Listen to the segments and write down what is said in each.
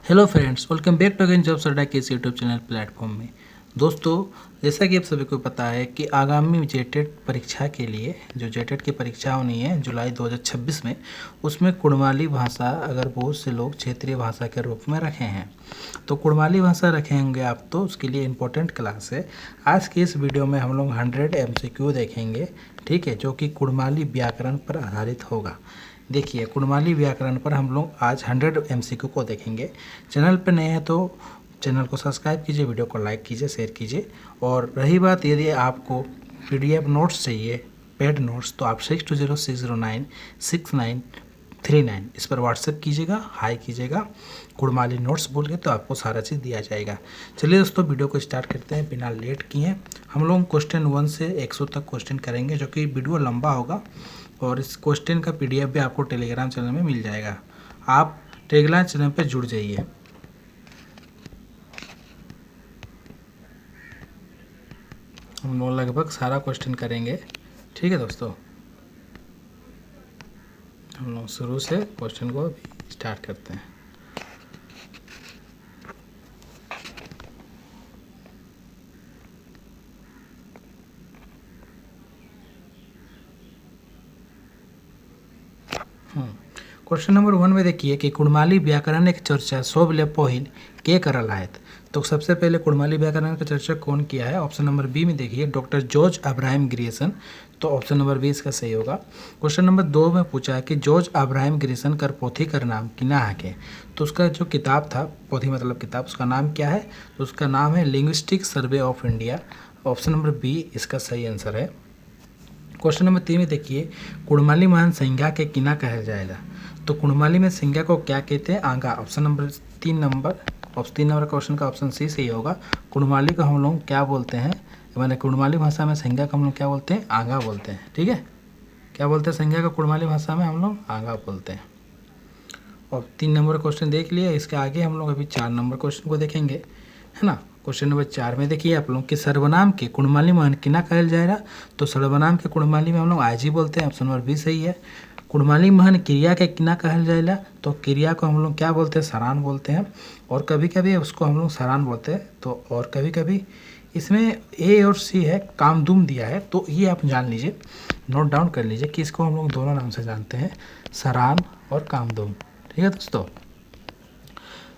Hello friends, welcome back to again jobs Adda के इस YouTube channel platform में। दोस्तों, जैसा कि आप सभी को पता है कि आगामी जेटेट परीक्षा के लिए जो जेटेट की परीक्षा होनी है जुलाई 2026 में, उसमें कुड़माली भाषा अगर बहुत से लोग क्षेत्रीय भाषा के रूप में रखे हैं तो कुड़माली भाषा रखे होंगे आप, तो उसके लिए इम्पोर्टेंट क्लास है। आज की इस वीडियो में हम लोग 100 MCQ देखेंगे, ठीक है, जो कि कुड़माली व्याकरण पर आधारित होगा। देखिए, कुड़माली व्याकरण पर हम लोग आज 100 MCQ को देखेंगे। चैनल पर नए हैं तो चैनल को सब्सक्राइब कीजिए, वीडियो को लाइक कीजिए, शेयर कीजिए। और रही बात, यदि आपको PDF नोट्स चाहिए, पेड नोट्स, तो आप 6206096939 इस पर व्हाट्सएप कीजिएगा, हाई कीजिएगा कुड़माली नोट्स बोल के, तो आपको सारा चीज़ दिया जाएगा। चलिए दोस्तों, वीडियो को स्टार्ट करते हैं बिना लेट किए। हम लोग क्वेश्चन 1 से 100 तक क्वेश्चन करेंगे, जो कि वीडियो लंबा होगा। और इस क्वेश्चन का PDF भी आपको टेलीग्राम चैनल में मिल जाएगा। आप टेलीग्राम चैनल पर जुड़ जाइए। हम लोग लगभग सारा क्वेश्चन करेंगे, ठीक है दोस्तों। हम लोग शुरू से क्वेश्चन को स्टार्ट करते हैं। क्वेश्चन नंबर 1 में देखिए कि कुड़माली व्याकरण एक चर्चा सोबले पहिल के करल है। तो सबसे पहले कुड़माली व्याकरण का चर्चा कौन किया है? ऑप्शन नंबर बी में देखिए, डॉक्टर जॉर्ज अब्राहम ग्रियर्सन। तो ऑप्शन नंबर बी इसका सही होगा। क्वेश्चन नंबर 2 में पूछा है कि जॉर्ज अब्राहम ग्रियर्सन कर पोथी कर नाम किना है के। तो उसका जो किताब था, पोथी मतलब किताब, उसका नाम क्या है? तो उसका नाम है linguistic survey of India. Option number B इसका सही आंसर है। क्वेश्चन नंबर 3 में देखिए, कुड़माली महान संज्ञा के किना कहा जाएगा। तो कुड़माली में संज्ञा को क्या कहते हैं? आंगा। ऑप्शन नंबर 3 नंबर क्वेश्चन का ऑप्शन सी सही होगा। कुड़माली को हम लोग क्या बोलते हैं, मैंने कुड़माली भाषा में संज्ञा को हम लोग क्या बोलते हैं? आंगा बोलते हैं, ठीक है। क्या बोलते हैं संज्ञा को कुड़माली भाषा में? हम लोग आंगा बोलते हैं। और 3 नंबर क्वेश्चन देख लिया। इसके आगे हम लोग अभी 4 नंबर क्वेश्चन को देखेंगे, है ना। क्वेश्चन नंबर 4 में देखिए आप लोग कि सर्वनाम के कुड़माली में किना कहल जाएगा। तो सर्वनाम के कुड़माली में हम लोग आजी बोलते हैं। ऑप्शन नंबर बी सही है। कुड़माली महन क्रिया के किना कहल जाएगा। तो क्रिया को हम लोग क्या बोलते हैं? सरान बोलते हैं। और कभी कभी उसको हम लोग सरान बोलते हैं। तो और कभी कभी इसमें ए और सी है, कामदूम दिया है, तो ये आप जान लीजिए, नोट डाउन कर लीजिए कि इसको हम लोग दोनों नाम से जानते हैं, सरान और कामदूम, ठीक है दोस्तों।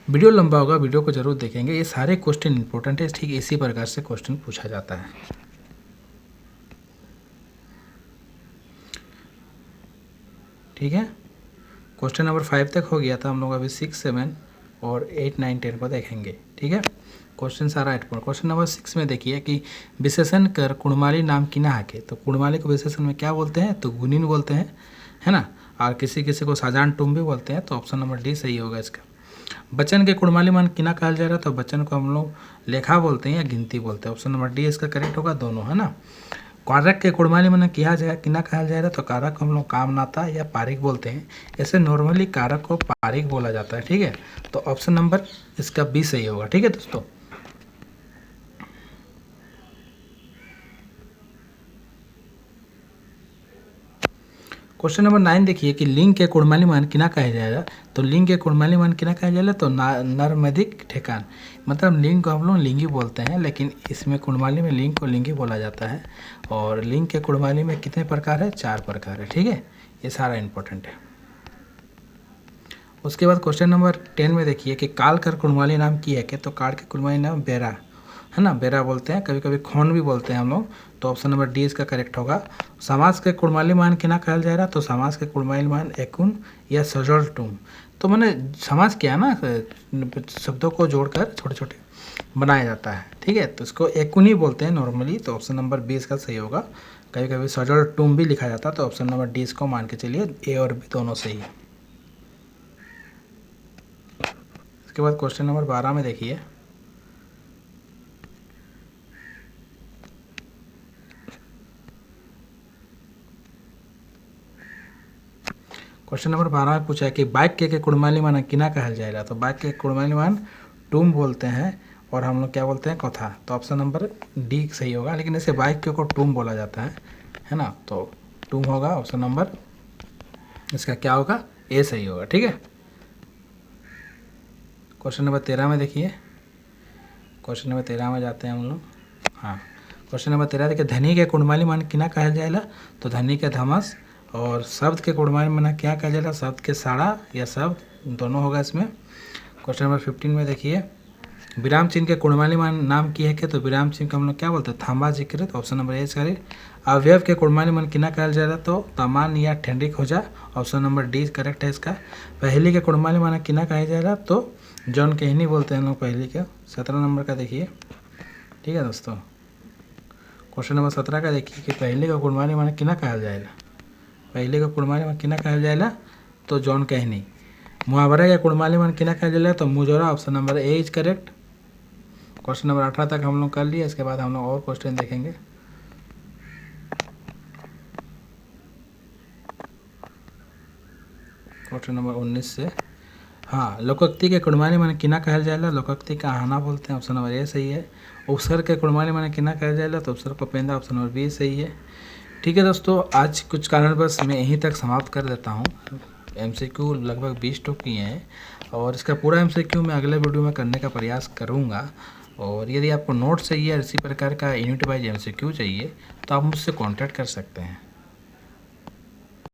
वीडियो लंबा होगा, वीडियो को जरूर देखेंगे। ये सारे क्वेश्चन इंपॉर्टेंट है, ठीक इसी प्रकार से क्वेश्चन पूछा जाता है। ठीक है, क्वेश्चन नंबर 5 तक हो गया था। हम लोग अभी 6, 7 और 8, 9, 10 को देखेंगे, ठीक है। क्वेश्चन सारा 8 पर। क्वेश्चन नंबर 6 में देखिए कि विशेषण कर कुड़माली नाम किना हाके। तो कुड़माली को विशेषण में क्या बोलते हैं? तो गुणिन बोलते हैं, है ना। और किसी किसी को साजान टूम भी बोलते हैं। तो ऑप्शन नंबर डी सही होगा इसका। बच्चन के कुड़माली मान किना कहल जा रहा है। तो बच्चन को हम लोग लेखा बोलते हैं या गिनती बोलते हैं। ऑप्शन नंबर डी इसका करेक्ट होगा, दोनों, है ना। कारक के कुड़माली मन किया जाए किना कहल जाएगा। तो कारक को हम लोग कामनाता या पारिक बोलते हैं। ऐसे नॉर्मली कारक को पारिक बोला जाता है, ठीक है। तो ऑप्शन नंबर इसका बी सही होगा, ठीक है दोस्तों। क्वेश्चन नंबर 9 देखिए कि लिंग के कुड़माली मान किना कहा जाएगा। तो लिंग के कुड़माली मान किना कहा जाएगा। तो नरमदिक ठेकान, मतलब लिंग को हम लोग लिंगी बोलते हैं, लेकिन इसमें कुड़माली में लिंग को लिंगी बोला जाता है। और लिंग के कुड़माली में कितने प्रकार है? 4 प्रकार है, ठीक है। ये सारा इंपॉर्टेंट है। उसके बाद क्वेश्चन नंबर 10 में देखिए कि काल कर कुड़माली नाम की है। तो काल के कुड़माली नाम बेरा, है ना, बेरा बोलते हैं। कभी कभी खोन भी बोलते हैं हम लोग। तो ऑप्शन नंबर डी इसका करेक्ट होगा। समाज के कुड़माली मान किना कहल जाएगा। तो समाज के कुड़माली मान एकुन या सजल टूम। तो मैंने समाज क्या है ना, शब्दों को जोड़कर छोटे छोटे बनाया जाता है, ठीक है। तो इसको एकुन ही बोलते हैं नॉर्मली। तो ऑप्शन नंबर बी इसका सही होगा। कभी कभी सजल टूम भी लिखा जाता है। तो ऑप्शन नंबर डी इसको मान के चलिए, ए और बी दोनों सही है। इसके बाद क्वेश्चन नंबर 12 में देखिए, क्वेश्चन नंबर 12 में पूछा है कि वाक्य के कुड़माली मान किना कहल जाएगा। तो वाक्य के कुड़माली मान टूम बोलते हैं। और हम लोग क्या बोलते हैं? कथा। तो ऑप्शन नंबर डी सही होगा, लेकिन इसे वाक्य को टूम बोला जाता है ना। तो टूम होगा। ऑप्शन नंबर इसका क्या होगा? ए सही होगा, ठीक है। क्वेश्चन नंबर 13 में देखिए, क्वेश्चन नंबर 13 में जाते हैं हम लोग। हाँ, क्वेश्चन नंबर 13 देखिए, धनी के कुड़माली मान किना कहल जाएला, तो धनी के धमस, और शब्द के कुड़माली माना क्या कहल जाएला, शब्द के साड़ा या शब्द, दोनों होगा इसमें। क्वेश्चन नंबर 15 में देखिए, विराम चिन्ह के कुड़माली मान नाम की है क्या, तो विराम चिन्ह को हम लोग क्या बोलते हैं, थांबा जिक्र, ऑप्शन नंबर ए करें। अवयव के कुड़माली मान किना कहल जाएगा, तो तमान या ठंडिक हो जा, ऑप्शन नंबर डी करेक्ट है इसका। पहली के कुड़माली माना किना कहा जाएगा, तो जॉन कहनी बोलते हैं हम लोग पहली के। 17 नंबर का देखिए, ठीक है दोस्तों। क्वेश्चन नंबर 17 का देखिए कि पहले का कुड़माली माना किना कहा जाएगा, पहले का कुड़माली मान किना कहा जाएगा, तो जॉन कहनी। मुहावरा या कुड़माली मान किना कहा जाएगा, तो मुजोरा, option number A is correct. Question number 18 तक हम लोग कर लिए, इसके बाद हम लोग और क्वेश्चन देखेंगे। क्वेश्चन नंबर 19 से, हाँ, लोकोक्ति के कुड़माली माने किना कहल जाएगा, लोकोक्ति का आहाना बोलते हैं, ऑप्शन नंबर ए सही है। उपसर्ग के कुड़माली माने किना कहल जाएगा, तो उपसर्ग को पेंदा, ऑप्शन नंबर बी सही है। ठीक है दोस्तों, आज कुछ कारणवश मैं यहीं तक समाप्त कर देता हूँ। MCQ लगभग 20 टॉप किए हैं, और इसका पूरा MCQ मैं अगले वीडियो में करने का प्रयास करूँगा। और यदि आपको नोट चाहिए, इसी प्रकार का यूनिट वाइज MCQ चाहिए, तो आप मुझसे कॉन्टैक्ट कर सकते हैं।